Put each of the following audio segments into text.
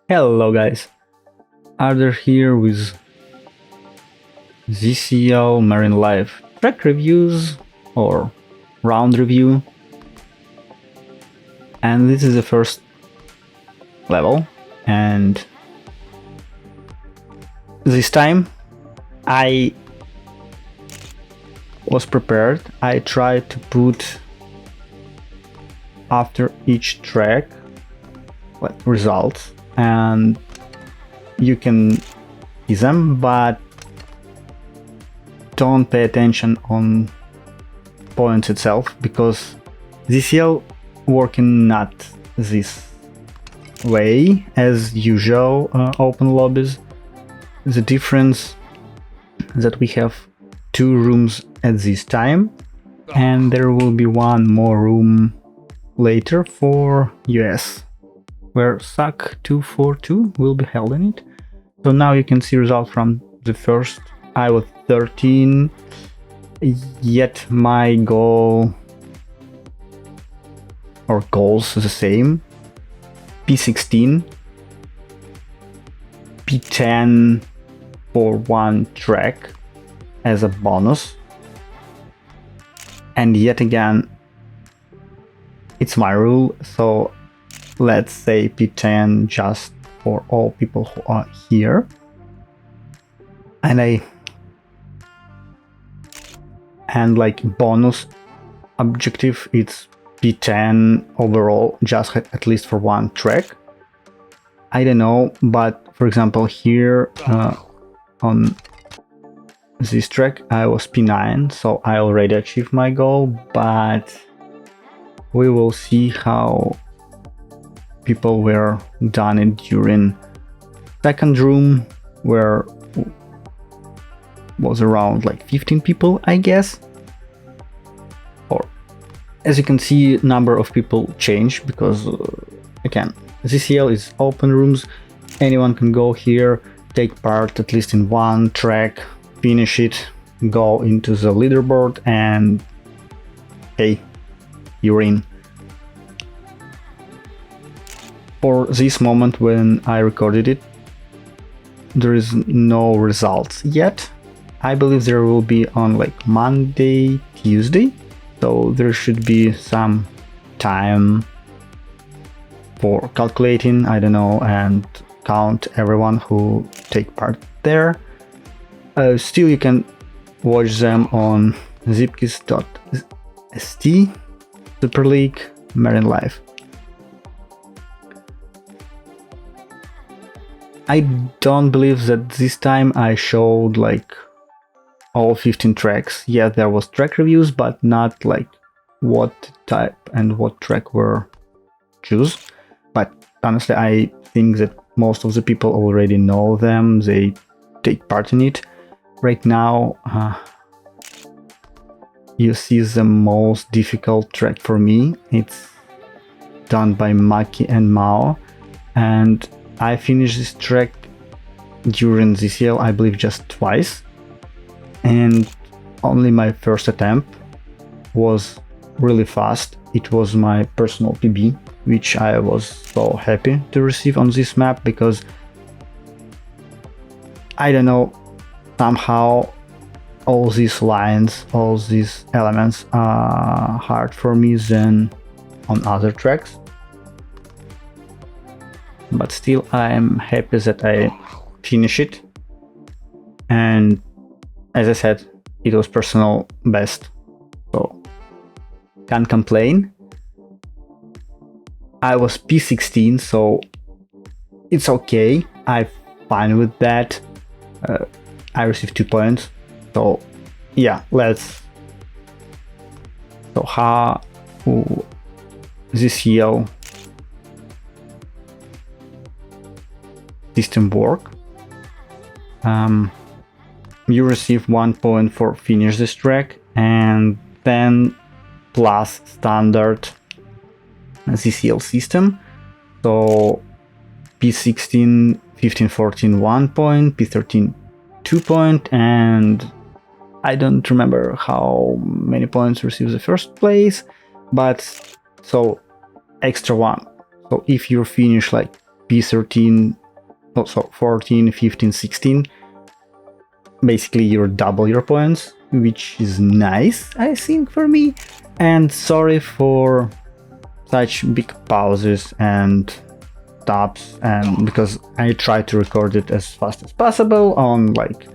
Hello guys, Arthur here with ZSL Marine Life track reviews or round review, and this is the first level, and this time I was prepared. I tried to put after each track results, and you can see them, but don't pay attention on points itself, because ZSL working not this way as usual open lobbies. The difference that we have 2 rooms at this time, and there will be 1 more room later for US, where SAC 242 will be held in it. So now you can see results from the first. I was 13, yet my goal or goals is the same. P16, P10 for 1 track as a bonus, and yet again it's my rule, so let's say P10 just for all people who are here. And like bonus objective, it's P10 overall, just at least for 1 track. I don't know, but for example here on this track I was P9, so I already achieved my goal, but we will see how people were done it during second room, where was around like 15 people, I guess. Or as you can see, number of people change because again, ZSL is open rooms, anyone can go here, take part at least in 1 track, finish it, go into the leaderboard, and hey, you're in. For this moment when I recorded it, there is no results yet. I believe there will be on like Monday, Tuesday, so there should be some time for calculating, I don't know, and count everyone who take part there. Still you can watch them on zipkiss.st, Super League, Marine Life. I don't believe that this time I showed like all 15 tracks. Yeah, there was track reviews, but not like what type and what track were choose. But honestly, I think that most of the people already know them, they take part in it. Right now, you see the most difficult track for me. It's done by Maki and Mao, and I finished this track during ZSL, I believe, just twice, and only my first attempt was really fast. It was my personal PB, which I was so happy to receive on this map, because I don't know, somehow all these lines, all these elements are hard for me than on other tracks. But still, I'm happy that I finish it, and as I said, it was personal best, so can't complain. I was P16, so it's okay, I'm fine with that. I received 2 points, so yeah, let's. So how this yellow system work? You receive 1 point for finish this track, and then plus standard ZSL system. So P16, 15, 14, 1 point, P13, 2 point, and I don't remember how many points receives the first place, but so extra 1. So if you finish like P13, also 14, 15, 16. Basically you double your points, which is nice, I think, for me. And sorry for such big pauses and stops, and because I try to record it as fast as possible on like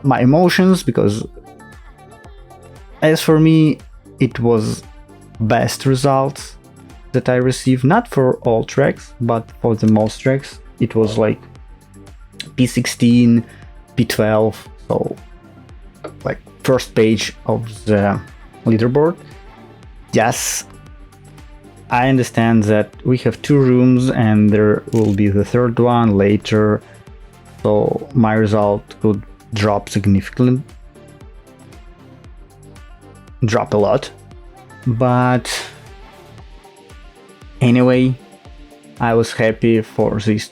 my emotions, because as for me it was best results that I received, not for all tracks but for the most tracks. It was like P16, P12, so like first page of the leaderboard. Yes, I understand that we have 2 rooms and there will be the third one later, so my result could drop significantly, drop a lot. But anyway, I was happy for this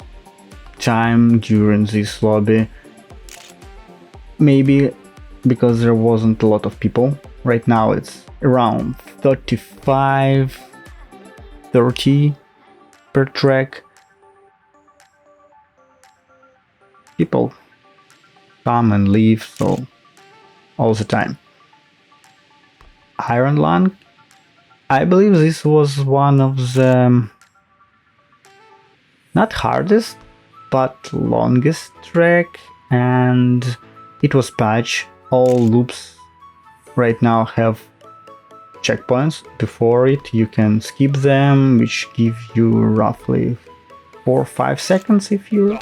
time during this lobby. Maybe because there wasn't a lot of people. Right now it's around 35, 30 per track. People come and leave, so all the time. Iron Lung, I believe this was one of the not hardest but longest track, and it was patched. All loops right now have checkpoints before it. You can skip them, which give you roughly 4 or 5 seconds if you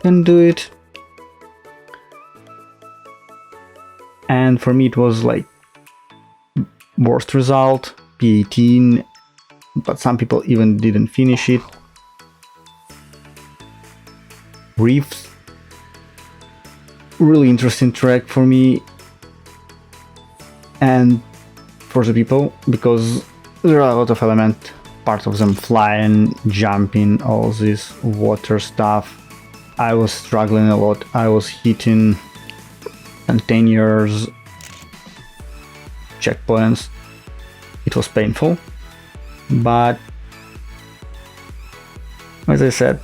can do it. And for me it was like worst result, P18, but some people even didn't finish it. Reefs, really interesting track for me and for the people, because there are a lot of elements, part of them flying, jumping, all this water stuff. I was struggling a lot. I was hitting containers, checkpoints. It was painful, but as I said,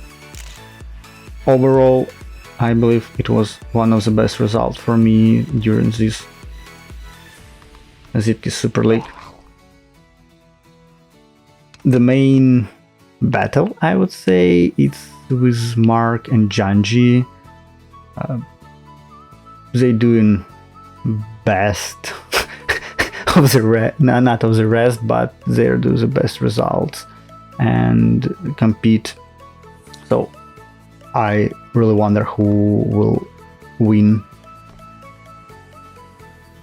overall I believe it was one of the best results for me during this ZP Super League. The main battle, I would say, it's with Mark and Janji. They doing best of the rest, not of the rest, but they do the best results and compete. So I really wonder who will win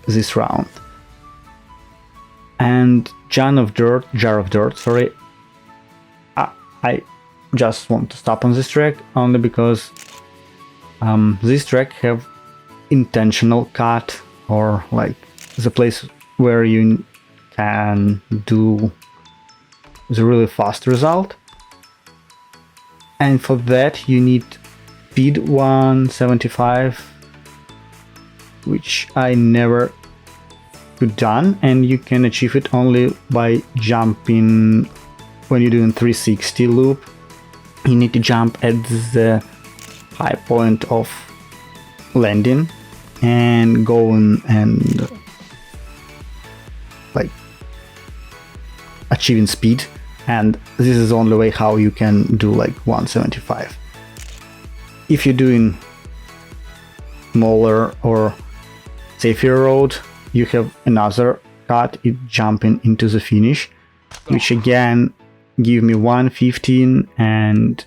this round. And jar of dirt, sorry. I just want to stop on this track only because this track have intentional cut, or like the place where you can do the really fast result, and for that you need speed 175, which I never could done, and you can achieve it only by jumping. When you're doing 360 loop, you need to jump at the high point of landing and go and like achieving speed, and this is the only way how you can do like 175. If you're doing smaller or safer road, you have another cut, it jumping into the finish, which again give me 115, and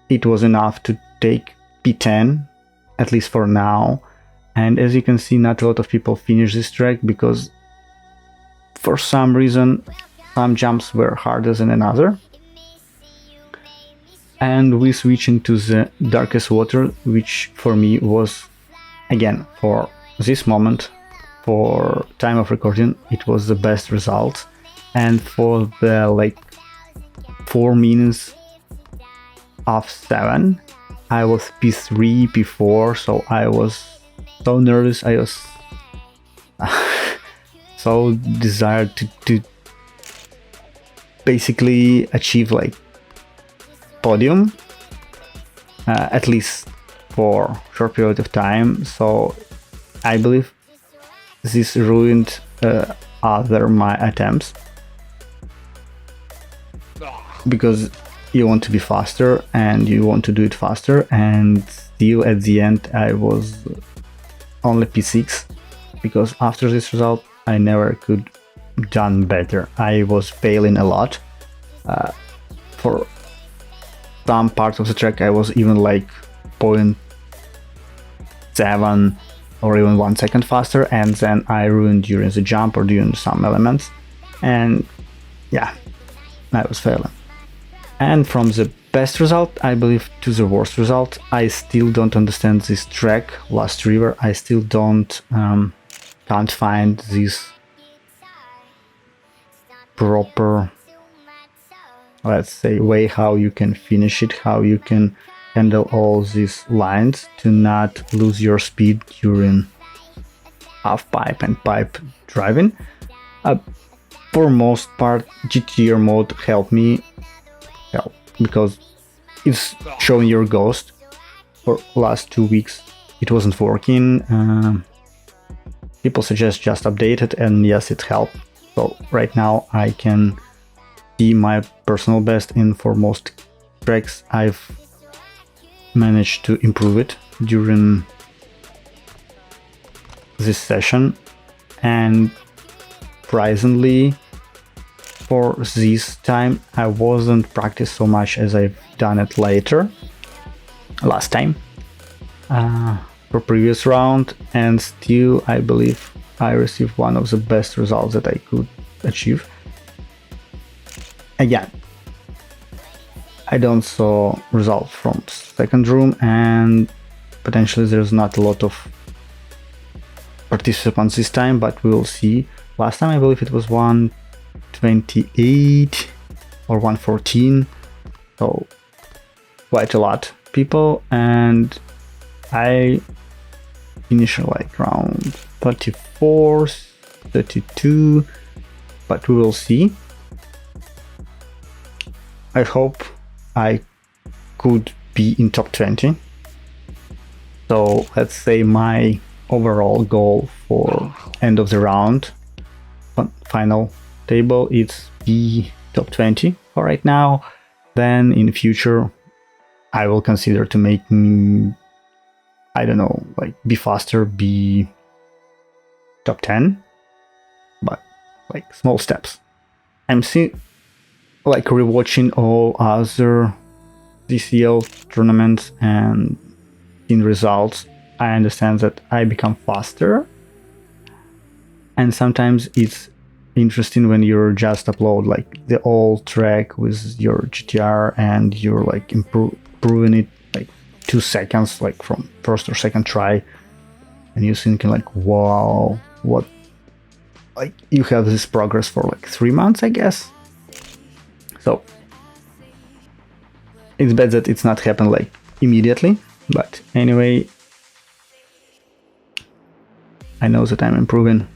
it was enough to take P10, at least for now. And as you can see, not a lot of people finish this track because for some reason some jumps were harder than another. And we switch into the darkest water, which for me was, again, for this moment, for time of recording, it was the best result. And for the like 4 minutes of 7, I was P3, P4, so I was so nervous. I was so desired to basically achieve like podium, at least for a short period of time. So I believe this ruined other my attempts, because you want to be faster and you want to do it faster, and still at the end I was only P6, because after this result I never could done better. I was failing a lot. For some parts of the track I was even like 0.7 or even 1 second faster, and then I ruined during the jump or during some elements, and yeah, I was failing. And from the best result, I believe, to the worst result, I still don't understand this track, Last River. I still can't find this proper, let's say, way how you can finish it, how you can handle all these lines to not lose your speed during half pipe and pipe driving. For most part, GTR mode helped me, because it's showing your ghost. For last 2 weeks it wasn't working. People suggest just update it, and yes, it helped. So right now I can see my personal best, and for most tracks I've managed to improve it during this session. And surprisingly, for this time I wasn't practiced so much as I've done it last time, for previous round, and still I believe I received one of the best results that I could achieve. Again, I don't saw results from second room, and potentially there's not a lot of participants this time, but we'll see. Last time I believe it was 128 or 114, so quite a lot people, and I finished like around 34, 32, but we will see. I hope I could be in top 20. So let's say my overall goal for end of the round final table is be top 20 for right now. Then in the future I will consider to make, I don't know, like be faster, be top 10, but like small steps. I'm like rewatching all other ZSL tournaments and in results. I understand that I become faster, and sometimes it's interesting when you're just upload like the old track with your GTR and you're like improving it like 2 seconds, like from first or second try, and you're thinking like, wow, what, like you have this progress for like 3 months, I guess. So it's bad that it's not happened like immediately, but anyway, I know that I'm improving.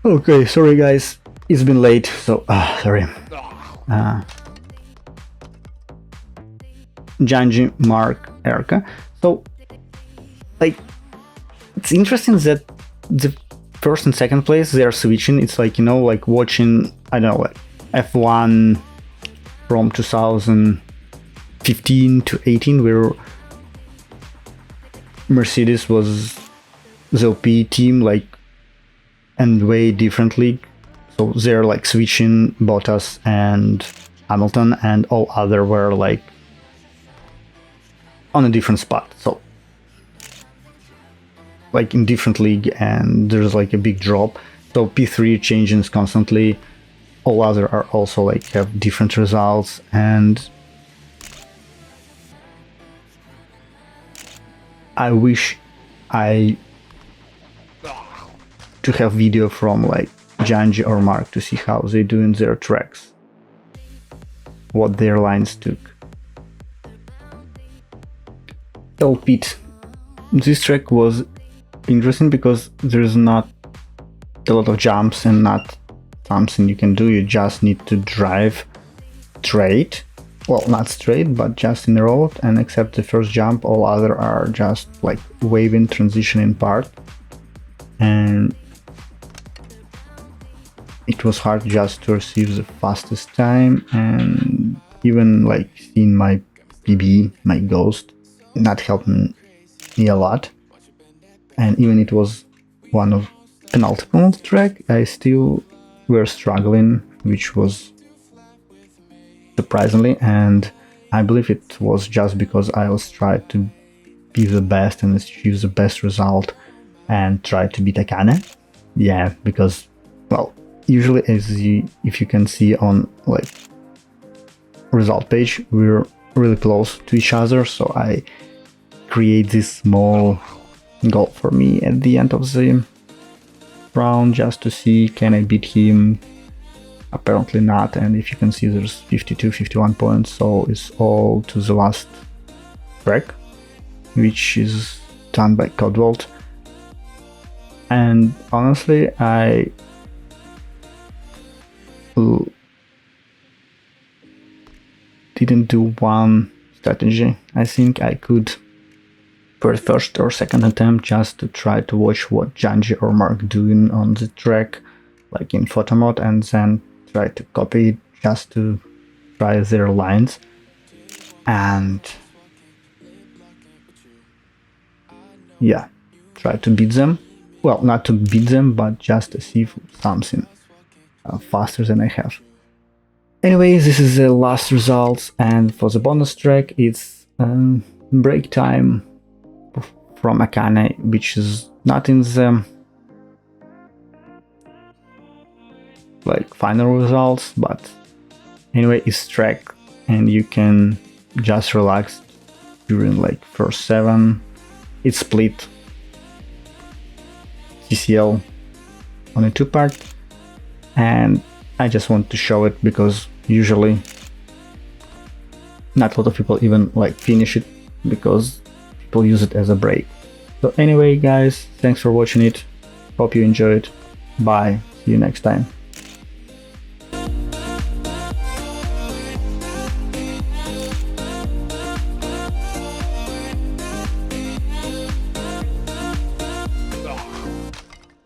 Okay, sorry guys, it's been late, so sorry. Janji, Mark, Erka. So like it's interesting that the first and second place they are switching. It's like, you know, like watching, I don't know, like F1 from 2015 to 18, where Mercedes was the OP team, like, and way differently. So they're like switching Bottas and Hamilton, and all other were like on a different spot. So like in different league, and there's like a big drop. So P3 changes constantly. All other are also like have different results, and I wish to have video from like Janji or Mark to see how they do in their tracks, what their lines took. Oh, Pete, this track was interesting because there's not a lot of jumps and not something you can do. You just need to drive straight well, not straight, but just in a road, and except the first jump, all other are just like waving, transitioning part. And it was hard just to receive the fastest time, and even like seeing my PB, my ghost, not helping me a lot. And even it was one of penultimate track, I still were struggling, which was surprisingly, and I believe it was just because I was trying to be the best and achieve the best result and try to beat Akane. Yeah, because, well, usually if you can see on like result page, we're really close to each other, so I create this small goal for me at the end of the round just to see can I beat him. Apparently not, and if you can see there's 52-51 points, so it's all to the last track, which is done by Codewalt. And honestly, I didn't do one strategy. I think I could for the first or second attempt just to try to watch what Janji or Mark doing on the track, like in photo mode, and then try to copy it just to try their lines and yeah, try to beat them. Well, not to beat them, but just to see something faster than I have. Anyways, this is the last results, and for the bonus track it's break time from Akane, which is not in the like final results, but anyway, it's track and you can just relax during like first 7. It's split ZSL on a 2-part, and I just want to show it because usually not a lot of people even like finish it because people use it as a break. So anyway guys, thanks for watching it, hope you enjoyed, bye, see you next time.